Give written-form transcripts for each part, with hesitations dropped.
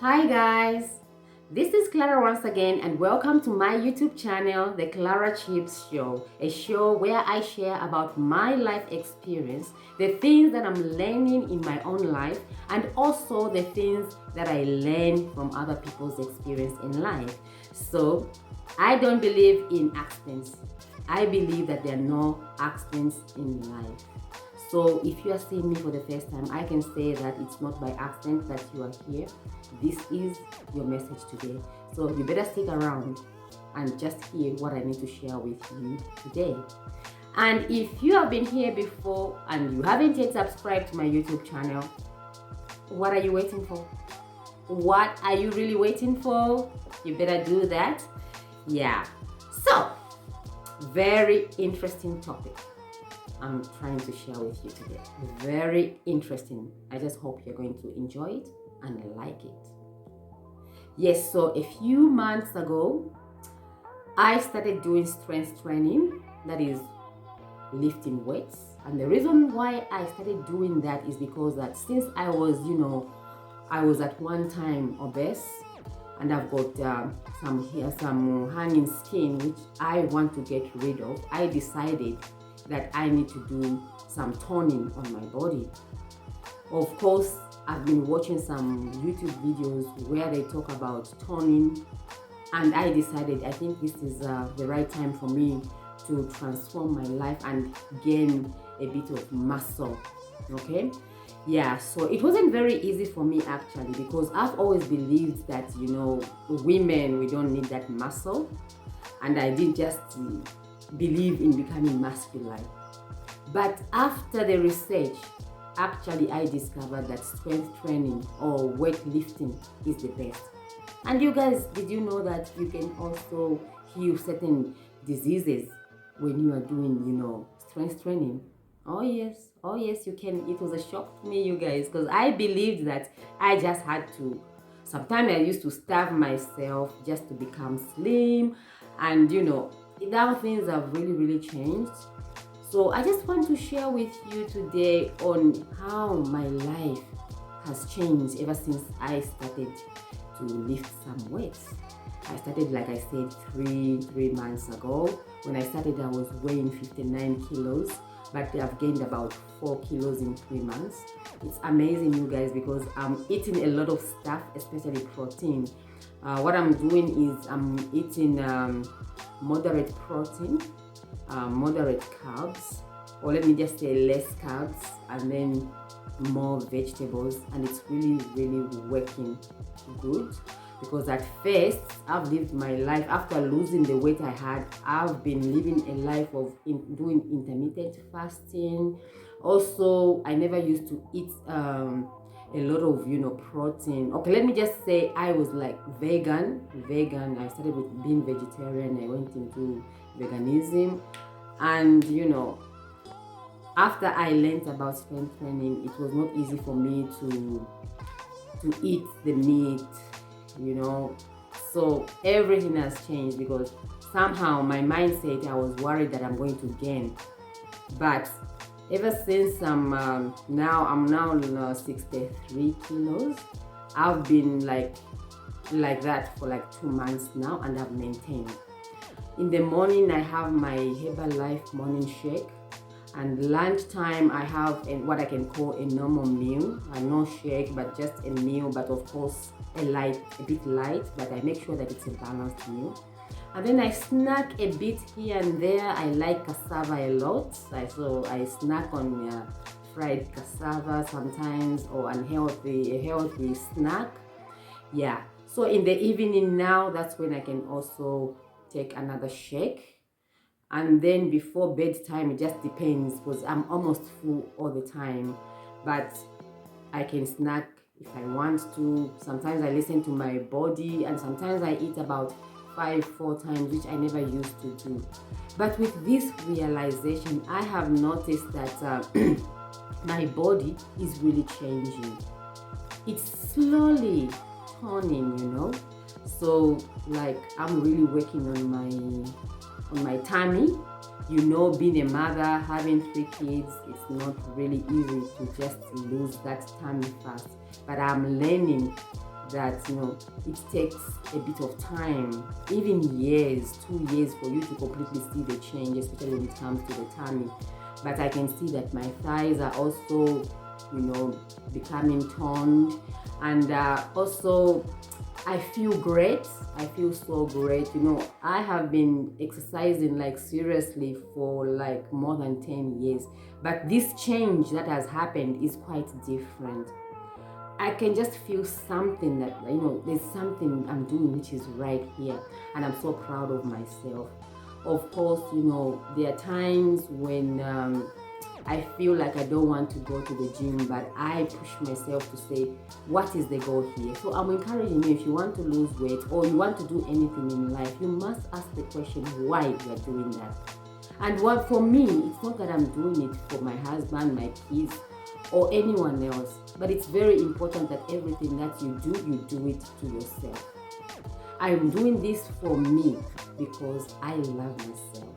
Hi guys, this is Clara once again and welcome to my YouTube channel, The Clara Chibs Show, a show where I share about my life experience, the things that I'm learning in my own life, and also the things that I learn from other people's experience in life. So, I don't believe in accidents. I believe that there are no accidents in life. So if you are seeing me for the first time, I can say that it's not by accident that you are here. This is your message today. So you better stick around and just hear what I need to share with you today. And if you have been here before and you haven't yet subscribed to my YouTube channel, what are you waiting for? What are you really waiting for? You better do that. Yeah. So, very interesting topic I'm trying to share with you today. Very interesting. I just hope you're going to enjoy it and like it. Yes, so a few months ago, I started doing strength training, that is lifting weights. And the reason why I started doing that is because that since I was, I was at one time obese and I've got some hanging skin which I want to get rid of. I decided that I need to do some toning on my body. Of course, I've been watching some YouTube videos where they talk about toning, and I decided I think this is the right time for me to transform my life and gain a bit of muscle. Okay? Yeah, so it wasn't very easy for me actually, because I've always believed that, women, we don't need that muscle, and I didn't just believe in becoming masculine. But after the research, actually I discovered that strength training or weightlifting is the best. And you guys, did you know that you can also heal certain diseases when you are doing, strength training? Oh yes, you can. It was a shock to me, you guys, because I believed that I just had to. Sometimes I used to starve myself just to become slim, and now things have really changed. So I just want to share with you today on how my life has changed ever since I started to lift some weights. I started, like I said, three months ago. When I started, I was weighing 59 kilos, but I've gained about 4 kilos in 3 months. It's amazing, you guys, because I'm eating a lot of stuff, especially protein. What I'm doing is I'm eating moderate protein, moderate carbs, or let me just say less carbs, and then more vegetables, and it's really working good. Because at first I've lived my life, after losing the weight I had, I've been living a life of doing intermittent fasting. Also, I never used to eat a lot of protein. Okay, let me just say I was like vegan. I started with being vegetarian. I went into veganism, and after I learned about strength training, it was not easy for me to eat the meat, so everything has changed, because somehow my mindset, I was worried that I'm going to gain. But ever since I'm now 63 kilos, I've been like that for like 2 months now, and I've maintained. In the morning, I have my Herbalife morning shake, and lunchtime I have what I can call a normal meal, no shake, but just a meal, but of course a bit light, but I make sure that it's a balanced meal. And then I snack a bit here and there. I like cassava a lot, so I snack on fried cassava sometimes, or a healthy snack. Yeah, so in the evening now, that's when I can also take another shake. And then before bedtime, it just depends, because I'm almost full all the time, but I can snack if I want to. Sometimes I listen to my body, and sometimes I eat about 4 times, which I never used to do. But with this realization, I have noticed that my body is really changing. It's slowly turning, so like I'm really working on my tummy. Being a mother, having 3 kids, it's not really easy to just lose that tummy fast. But I'm learning that it takes a bit of time, even years, 2 years, for you to completely see the change, especially when it comes to the tummy. But I can see that my thighs are also becoming toned, and also I feel great. I feel so great. I have been exercising like seriously for like more than 10 years, but this change that has happened is quite different. I can just feel something that, there's something I'm doing which is right here, and I'm so proud of myself. Of course, there are times when I feel like I don't want to go to the gym, but I push myself to say, what is the goal here? So I'm encouraging you, if you want to lose weight or you want to do anything in life, you must ask the question why you are doing that. And what for me, it's not that I'm doing it for my husband, my kids, or anyone else, but it's very important that everything that you do it to yourself. I'm doing this for me because I love myself.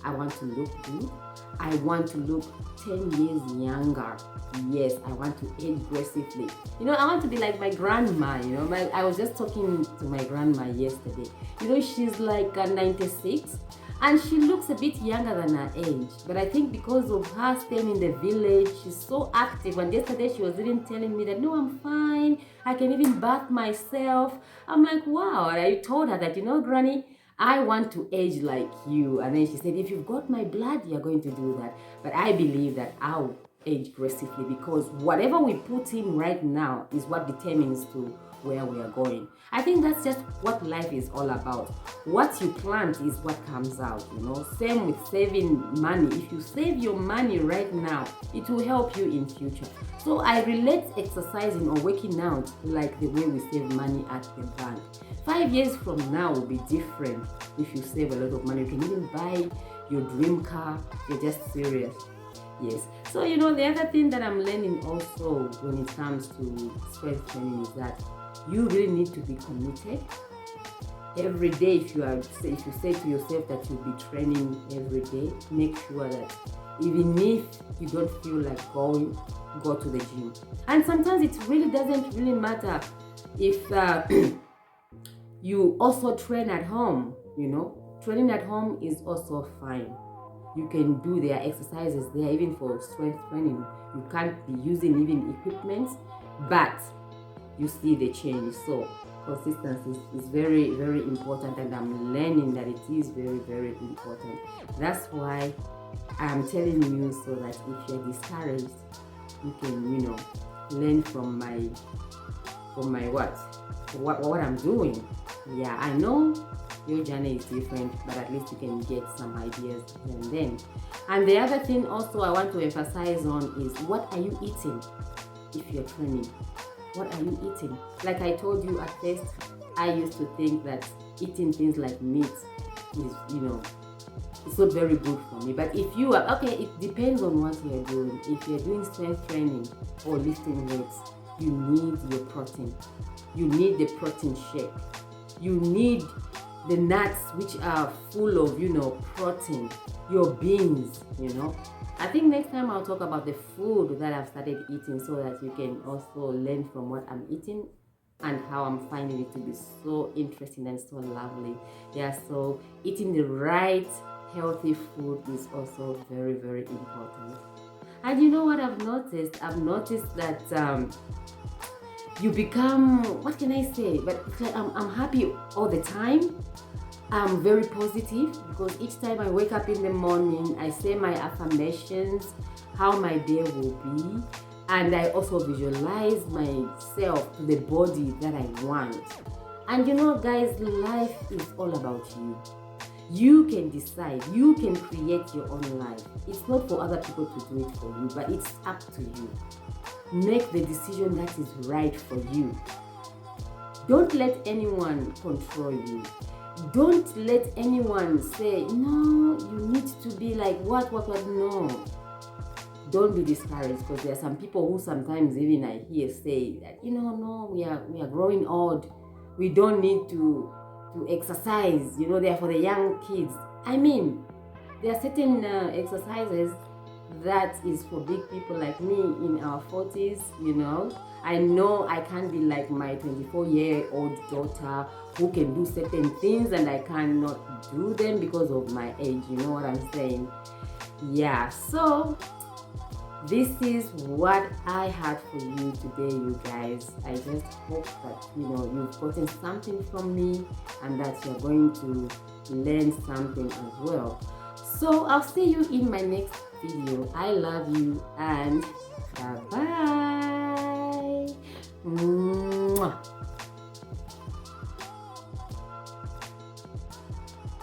I want to look good. I want to look 10 years younger. Yes, I want to age aggressively. I want to be like my grandma. I was just talking to my grandma yesterday. She's like 96. And she looks a bit younger than her age. But I think because of her staying in the village, she's so active. And yesterday she was even telling me that, no, I'm fine. I can even bath myself. I'm like, wow. And I told her that, Granny, I want to age like you. And then she said, if you've got my blood, you're going to do that. But I believe that I'll age aggressively, because whatever we put in right now is what determines to where we are going. I think that's just what life is all about. What you plant is what comes out, Same with saving money. If you save your money right now, it will help you in future. So I relate exercising or working out like the way we save money at the bank. 5 years from now will be different if you save a lot of money. You can even buy your dream car. You're just serious. Yes. So, the other thing that I'm learning also when it comes to strength training is that you really need to be committed. Every day, if you say to yourself that you'll be training every day, make sure that even if you don't feel like going, go to the gym. And sometimes it really doesn't really matter if you also train at home, Training at home is also fine. You can do their exercises there, even for strength training. You can't be using even equipment, but you see the change. So consistency is very, very important, and I'm learning that it is very, very important. That's why I'm telling you, so that if you're discouraged, you can, learn from what I'm doing. Yeah, I know your journey is different, but at least you can get some ideas here and then. And the other thing also I want to emphasize on is, what are you eating if you're training? What are you eating? Like I told you at first, I used to think that eating things like meat is, it's not very good for me. But if you are, it depends on what you're doing. If you're doing strength training or lifting weights, you need your protein. You need the protein shake. You need the nuts, which are full of, protein. Your beans, I think next time I'll talk about the food that I've started eating, so that you can also learn from what I'm eating and how I'm finding it to be so interesting and so lovely. Yeah, so eating the right healthy food is also very, very important. And you know what I've noticed? I've noticed that you become, what can I say? But it's like I'm happy all the time. I'm very positive, because each time I wake up in the morning, I say my affirmations, how my day will be, and I also visualize myself to the body that I want. And guys, life is all about you. You can decide, you can create your own life. It's not for other people to do it for you, but it's up to you. Make the decision that is right for you. Don't let anyone control you. Don't let anyone say, no, you need to be like what, no. Don't be discouraged, because there are some people who sometimes even I hear say that, no, we are growing old. We don't need to exercise, they're for the young kids. I mean, there are certain exercises that is for big people like me in our 40s, you know. I know I can't be like my 24-year-old daughter who can do certain things and I cannot do them because of my age, you know what I'm saying? Yeah, so this is what I had for you today, you guys. I just hope that, you know, you've gotten something from me and that you're going to learn something as well. So I'll see you in my next video. I love you and bye-bye. Mwah.